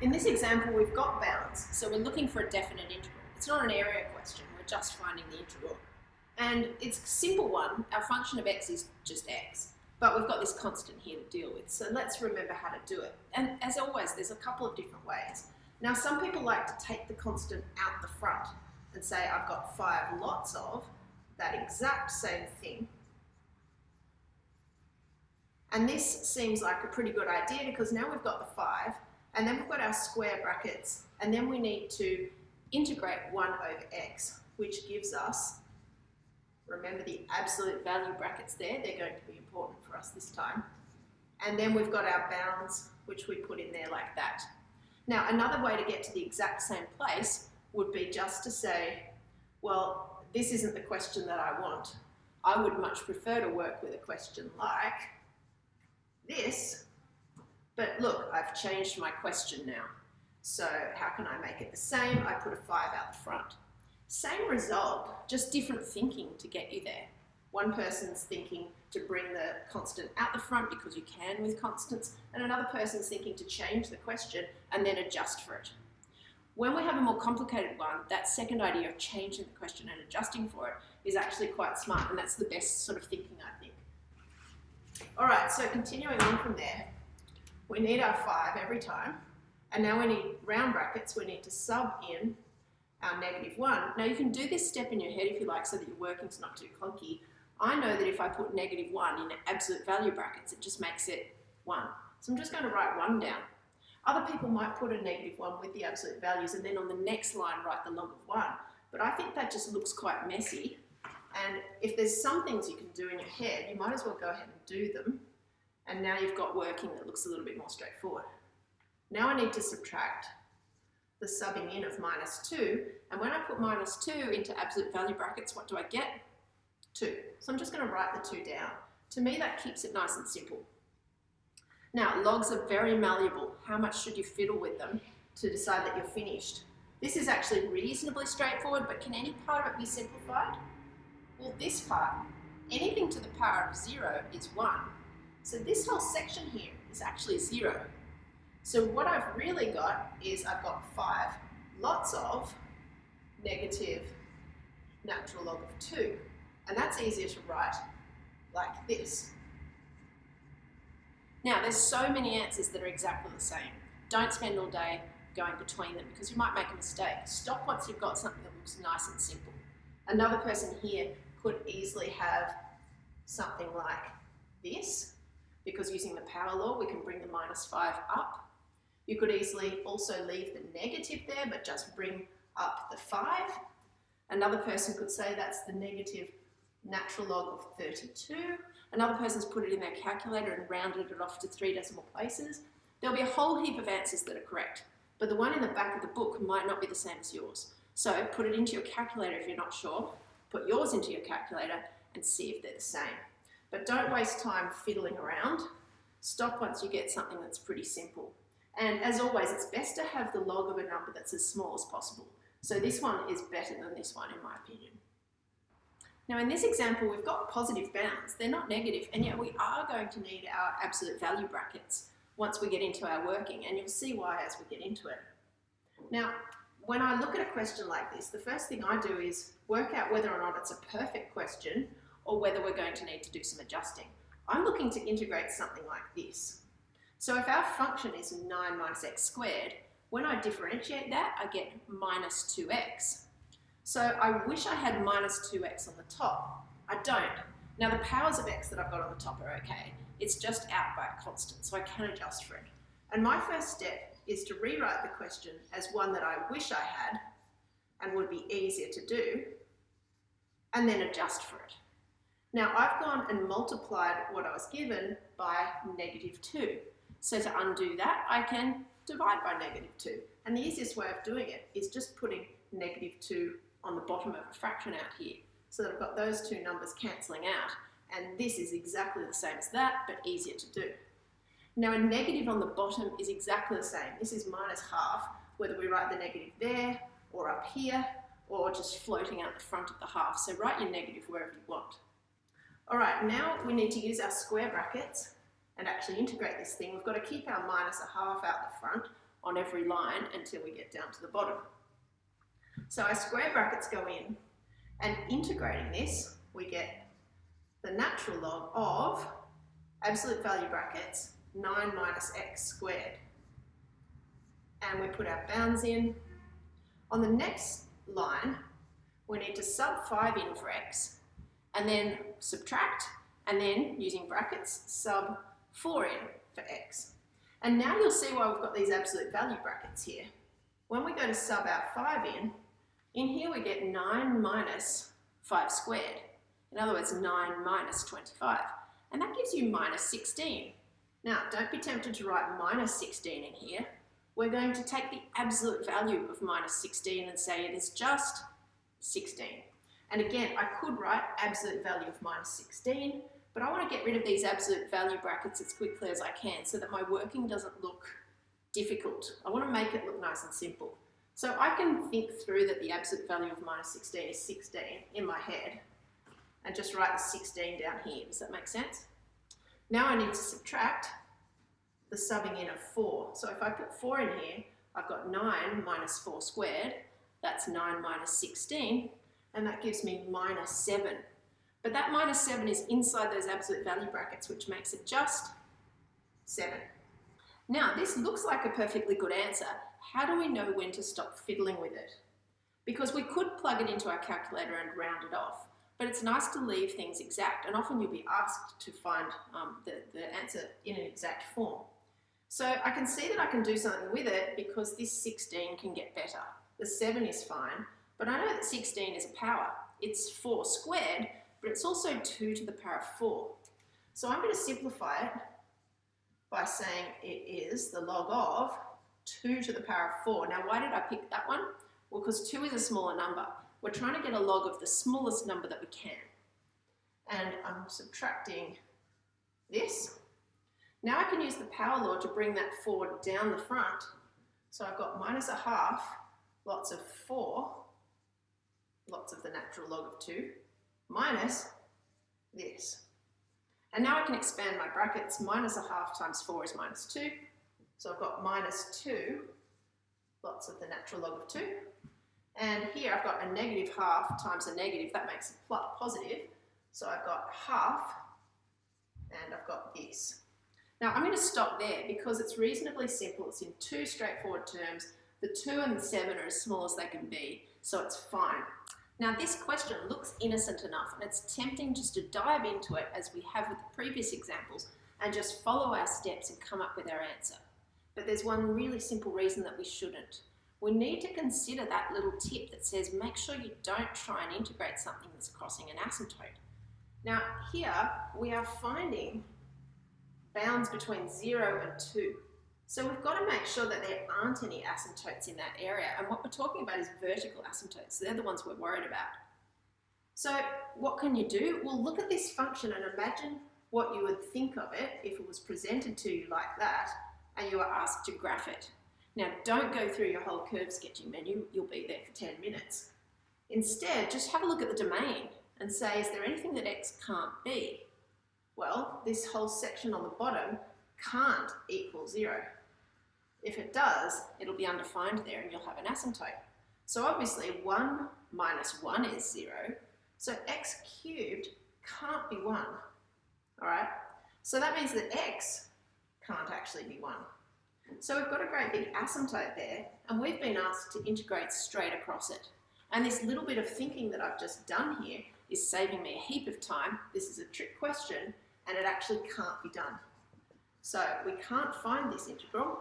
In this example, we've got bounds, so we're looking for a definite integral. It's not an area question, we're just finding the integral. And it's a simple one, our function of x is just x, but we've got this constant here to deal with, so let's remember how to do it. And as always, there's a couple of different ways. Now, some people like to take the constant out the front and say, I've got 5 lots of that exact same thing. And this seems like a pretty good idea because now we've got the 5, and then we've got our square brackets, and then we need to integrate 1 over x, which gives us, remember the absolute value brackets there, they're going to be important for us this time. And then we've got our bounds, which we put in there like that. Now, another way to get to the exact same place would be just to say, well, this isn't the question that I want. I would much prefer to work with a question like this, but look, I've changed my question now. So how can I make it the same? I put a 5 out the front. Same result, just different thinking to get you there. One person's thinking to bring the constant out the front because you can with constants, and another person's thinking to change the question and then adjust for it. When we have a more complicated one, that second idea of changing the question and adjusting for it is actually quite smart, and that's the best sort of thinking, I think. All right, so continuing on from there, we need our 5 every time, and now we need round brackets. We need to sub in our -1. Now you can do this step in your head if you like so that your working's not too clunky. I know that if I put -1 in absolute value brackets, it just makes it 1. So I'm just going to write 1 down. Other people might put a -1 with the absolute values and then on the next line write the log of 1. But I think that just looks quite messy. And if there's some things you can do in your head, you might as well go ahead and do them. And now you've got working that looks a little bit more straightforward. Now I need to subtract the subbing in of -2. And when I put -2 into absolute value brackets, what do I get? 2. So I'm just going to write the 2 down. To me, that keeps it nice and simple. Now, logs are very malleable. How much should you fiddle with them to decide that you're finished? This is actually reasonably straightforward, but can any part of it be simplified? Well, this part, anything to the power of 0 is 1. So this whole section here is actually 0. So what I've really got is I've got 5 lots of negative natural log of 2. And that's easier to write like this. Now, there's so many answers that are exactly the same. Don't spend all day going between them because you might make a mistake. Stop once you've got something that looks nice and simple. Another person here could easily have something like this, because using the power law, we can bring the -5 up. You could easily also leave the negative there, but just bring up the 5. Another person could say that's the negative natural log of 32. Another person's put it in their calculator and rounded it off to 3 decimal places. There'll be a whole heap of answers that are correct, but the one in the back of the book might not be the same as yours. So put it into your calculator if you're not sure, put yours into your calculator and see if they're the same. But don't waste time fiddling around. Stop once you get something that's pretty simple. And as always, it's best to have the log of a number that's as small as possible. So this one is better than this one in my opinion. Now in this example, we've got positive bounds. They're not negative, and yet we are going to need our absolute value brackets once we get into our working, and you'll see why as we get into it. Now, when I look at a question like this, the first thing I do is work out whether or not it's a perfect question or whether we're going to need to do some adjusting. I'm looking to integrate something like this. So if our function is 9 minus x squared, when I differentiate that, I get minus 2x. So I wish I had minus 2x on the top. I don't. Now the powers of x that I've got on the top are okay. It's just out by a constant, so I can adjust for it. And my first step is to rewrite the question as one that I wish I had and would be easier to do, and then adjust for it. Now I've gone and multiplied what I was given by -2. So to undo that, I can divide by -2. And the easiest way of doing it is just putting -2 on the bottom of a fraction out here, so that I've got those two numbers cancelling out, and this is exactly the same as that, but easier to do. Now a negative on the bottom is exactly the same. This is -1/2, whether we write the negative there, or up here, or just floating out the front of the half. So write your negative wherever you want. All right, now we need to use our square brackets and actually integrate this thing. We've got to keep our -1/2 out the front. on every line until we get down to the bottom. So our square brackets go in, and integrating this, we get the natural log of absolute value brackets 9 minus x squared. And we put our bounds in. On the next line, we need to sub 5 in for x, and then subtract, and then, using brackets, sub 4 in for x. And now you'll see why we've got these absolute value brackets here. When we go to sub our 5 in here we get 9 minus 5 squared. In other words, 9 minus 25. And that gives you minus 16. Now, don't be tempted to write minus 16 in here. We're going to take the absolute value of minus 16 and say it is just 16. And again, I could write absolute value of minus 16, but I want to get rid of these absolute value brackets as quickly as I can so that my working doesn't look difficult. I want to make it look nice and simple. So I can think through that the absolute value of minus 16 is 16 in my head and just write the 16 down here. Does that make sense? Now I need to subtract the subbing in of 4. So if I put 4 in here, I've got 9 minus 4 squared. That's 9 minus 16, and that gives me minus 7. But that minus 7 is inside those absolute value brackets, which makes it just 7. Now, this looks like a perfectly good answer. How do we know when to stop fiddling with it? Because we could plug it into our calculator and round it off, but it's nice to leave things exact, and often you'll be asked to find the answer in an exact form. So I can see that I can do something with it because this 16 can get better. The 7 is fine, but I know that 16 is a power. It's 4 squared, but it's also 2 to the power of 4. So I'm going to simplify it by saying it is the log of 2 to the power of 4. Now, why did I pick that one? Well, because 2 is a smaller number. We're trying to get a log of the smallest number that we can. And I'm subtracting this. Now I can use the power law to bring that 4 down the front. So I've got minus a half, lots of 4, lots of the natural log of 2, minus this. And now I can expand my brackets. Minus a half times 4 is minus 2. So I've got minus 2, lots of the natural log of 2. And here I've got a negative half times a negative. That makes it positive. So I've got half, and I've got this. Now I'm going to stop there because it's reasonably simple. It's in 2 straightforward terms. The 2 and the 7 are as small as they can be, so it's fine. Now this question looks innocent enough, and it's tempting just to dive into it as we have with the previous examples and just follow our steps and come up with our answer. But there's one really simple reason that we shouldn't. We need to consider that little tip that says make sure you don't try and integrate something that's crossing an asymptote. Now here we are finding bounds between 0 and 2. So we've got to make sure that there aren't any asymptotes in that area, and what we're talking about is vertical asymptotes. They're the ones we're worried about. So what can you do? Well, look at this function and imagine what you would think of it if it was presented to you like that and you were asked to graph it. Now don't go through your whole curve sketching menu, you'll be there for 10 minutes. Instead, just have a look at the domain and say, is there anything that x can't be? Well, this whole section on the bottom can't equal 0. If it does, it'll be undefined there and you'll have an asymptote. So obviously 1 minus 1 is 0, so x cubed can't be 1, all right? So that means that x can't actually be 1. So we've got a great big asymptote there, and we've been asked to integrate straight across it. And this little bit of thinking that I've just done here is saving me a heap of time. This is a trick question, and it actually can't be done. So we can't find this integral,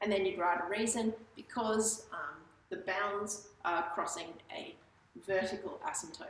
and then you'd write a reason because the bounds are crossing a vertical asymptote.